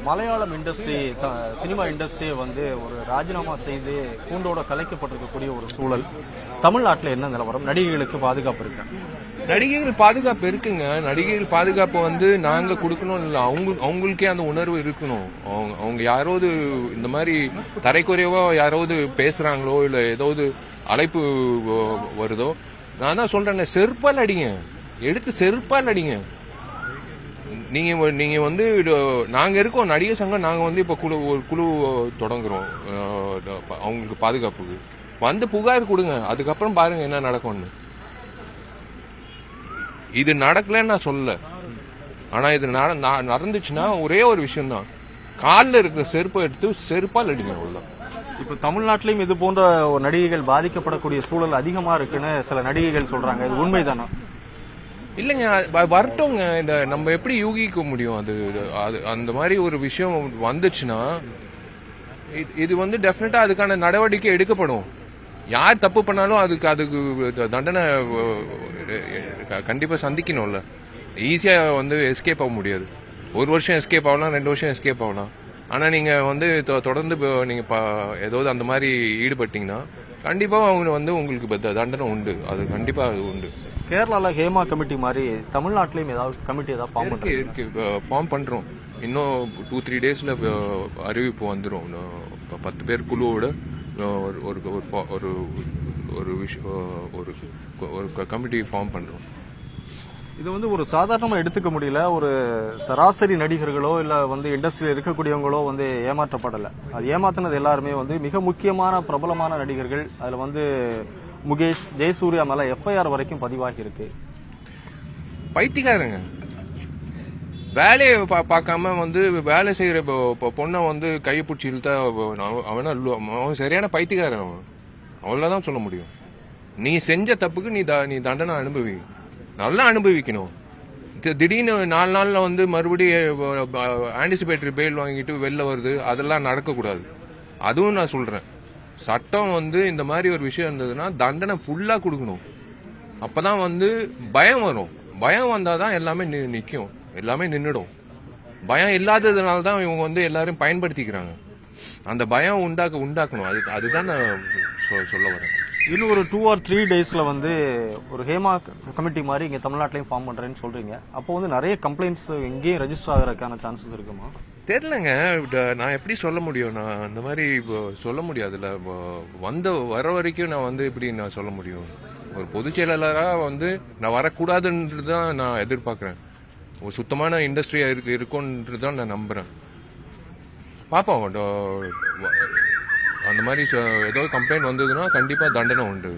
Malayalam industry cinema இண்டஸ்ட்ரியை வந்து ஒரு ராஜினாமா செய்து கூண்டோட கலைக்கப்பட்டிருக்கக்கூடிய ஒரு சூழல் தமிழ்நாட்டில் என்ன நிலவரம்? நடிகைகளுக்கு பாதுகாப்பு இருக்கு? நடிகைகள் பாதுகாப்பு இருக்குங்க. நடிகைகள் பாதுகாப்பு வந்து நாங்க கொடுக்கணும் இல்லை, அவங்களுக்கே அந்த உணர்வு இருக்கணும். அவங்க யாராவது இந்த மாதிரி தரைக்குறைவா யாராவது பேசுறாங்களோ இல்ல ஏதாவது அழைப்பு வருதோ, நான் தான் சொல்றேன், செருப்பால் அடிங்க, எடுத்து செருப்பால் அடிங்க. நீங்க வந்து நாங்க இருக்கோம் நடிகர் சங்கம், நாங்க வந்து இப்ப ஒரு குழு தொடங்குறோம் அவங்களுக்கு பாதுகாப்புக்கு. வந்து புகார் கொடுங்க, அதுக்கப்புறம் பாருங்க என்ன நடக்கும்னு. இது நடக்கலன்னு நான் சொல்லல, ஆனா இது நடந்துச்சுன்னா ஒரே ஒரு விஷயம் தான், காலில் இருக்கிற செருப்பை எடுத்து செருப்பால் அடிங்க, அவ்வளவுதான். இப்ப தமிழ்நாட்டிலையும் இது போன்ற நடிகைகள் பாதிக்கப்படக்கூடிய சூழல் அதிகமா இருக்குன்னு சில நடிகைகள் சொல்றாங்க, இது உண்மைதானா? இல்லைங்க, வரட்டோங்க. இந்த நம்ம எப்படி யூகிக்க முடியும்? அது அந்த மாதிரி ஒரு விஷயம் வந்துச்சுன்னா இது வந்து டெஃபினட்டா அதுக்கான நடவடிக்கை எடுக்கப்படும். யார் தப்பு பண்ணாலும் அதுக்கு தண்டனை கண்டிப்பா சந்திக்கணும்ல. ஈஸியா வந்து எஸ்கேப் ஆக முடியாது. ஒரு வருஷம் எஸ்கேப் ஆகலாம், 2 வருஷம் எஸ்கேப் ஆகலாம். ஆனா நீங்க வந்து தொடர்ந்து நீங்க ஏதாவது அந்த மாதிரி ஈடுபட்டீங்கன்னா கண்டிப்பா அவங்க வந்து உங்களுக்கு தண்டனை உண்டு. அது கண்டிப்பா அது உண்டு. கேரளால ஹேமா கமிட்டி மாதிரி தமிழ்நாட்டிலையும் ஏதாவது கமிட்டி ஏதாவது இருக்கு, ஃபார்ம் பண்றோம். இன்னும் 2-3 டேஸ்ல அறிவிப்பு வந்துடும். 10 பேர் குழுவோட ஒரு கமிட்டி ஃபார்ம் பண்றோம். இது வந்து ஒரு சாதாரணமா எடுத்துக்க முடியல. ஒரு சராசரி நடிகர்களோ இல்ல வந்து இண்டஸ்ட்ரியில் இருக்கக்கூடியவங்களோ வந்து ஏமாற்றப்படல. அது ஏமாத்தினது எல்லாருமே வந்து மிக முக்கியமான பிரபலமான நடிகர்கள். அதுல வந்து முகேஷ், ஜெயசூர்யா மேல எஃப்ஐஆர் வரைக்கும் பதிவாகி இருக்கு. பைத்தியக்காரங்க வேலையை பார்க்காம வந்து வேலை செய்யற பொண்ணை வந்து கையை பிடிச்சி இழுத்தா அவன் சரியான பைத்தியக்காரன். அவன் அவ்வளவுதான் சொல்ல முடியும். நீ செஞ்ச தப்புக்கு நீ தண்டனை அனுபவி, நல்லா அனுபவிக்கணும். திடீர்னு 4 நாள்ல வந்து மறுபடியும் ஆன்டிசிபேட்டரி பெயில் வாங்கிட்டு வெளில வருது, அதெல்லாம் நடக்கக்கூடாது. அதுவும் நான் சொல்றேன், சட்டம் வந்து இந்த மாதிரி ஒரு விஷயம் இருந்ததுன்னா தண்டனை ஃபுல்லா கொடுக்கணும். அப்பதான் வந்து பயம் வரும். பயம் வந்தாதான் எல்லாமே நிக்கும், எல்லாமே நின்னுடும். பயம் இல்லாததுனால தான் இவங்க வந்து எல்லாரும் பயன்படுத்திக்கிறாங்க. அந்த பயம் உண்டாக்கணும். அதுதான் நான் சொல்ல வரேன். இன்னும் ஒரு 2 or 3 டேஸ்ல வந்து ஒரு ஹேமா கமிட்டி மாதிரி இங்க தமிழ்நாட்டிலையும் ஃபார்ம் பண்றேன்னு சொல்றீங்க. அப்போ வந்து நிறைய கம்ப்ளைண்ட்ஸ் இங்கேயும் ரெஜிஸ்டர் ஆகிறதுக்கான சான்சஸ் இருக்குமா? தெரியலங்க, நான் எப்படி சொல்ல முடியும்? நான் அந்த மாதிரி சொல்ல முடியாதுல்ல. வர வரைக்கும் நான் வந்து எப்படி நான் சொல்ல முடியும்? ஒரு பொதுச் செயலாளராக வந்து நான் வரக்கூடாதுன்றது தான் நான் எதிர்பார்க்கிறேன். ஒரு சுத்தமான இண்டஸ்ட்ரியா இருக்குன்றது தான் நான் நம்புறேன். பாப்போம், அந்த மாதிரி ஏதோ கம்ப்ளைண்ட் வந்ததுன்னா கண்டிப்பா தண்டனை உண்டு.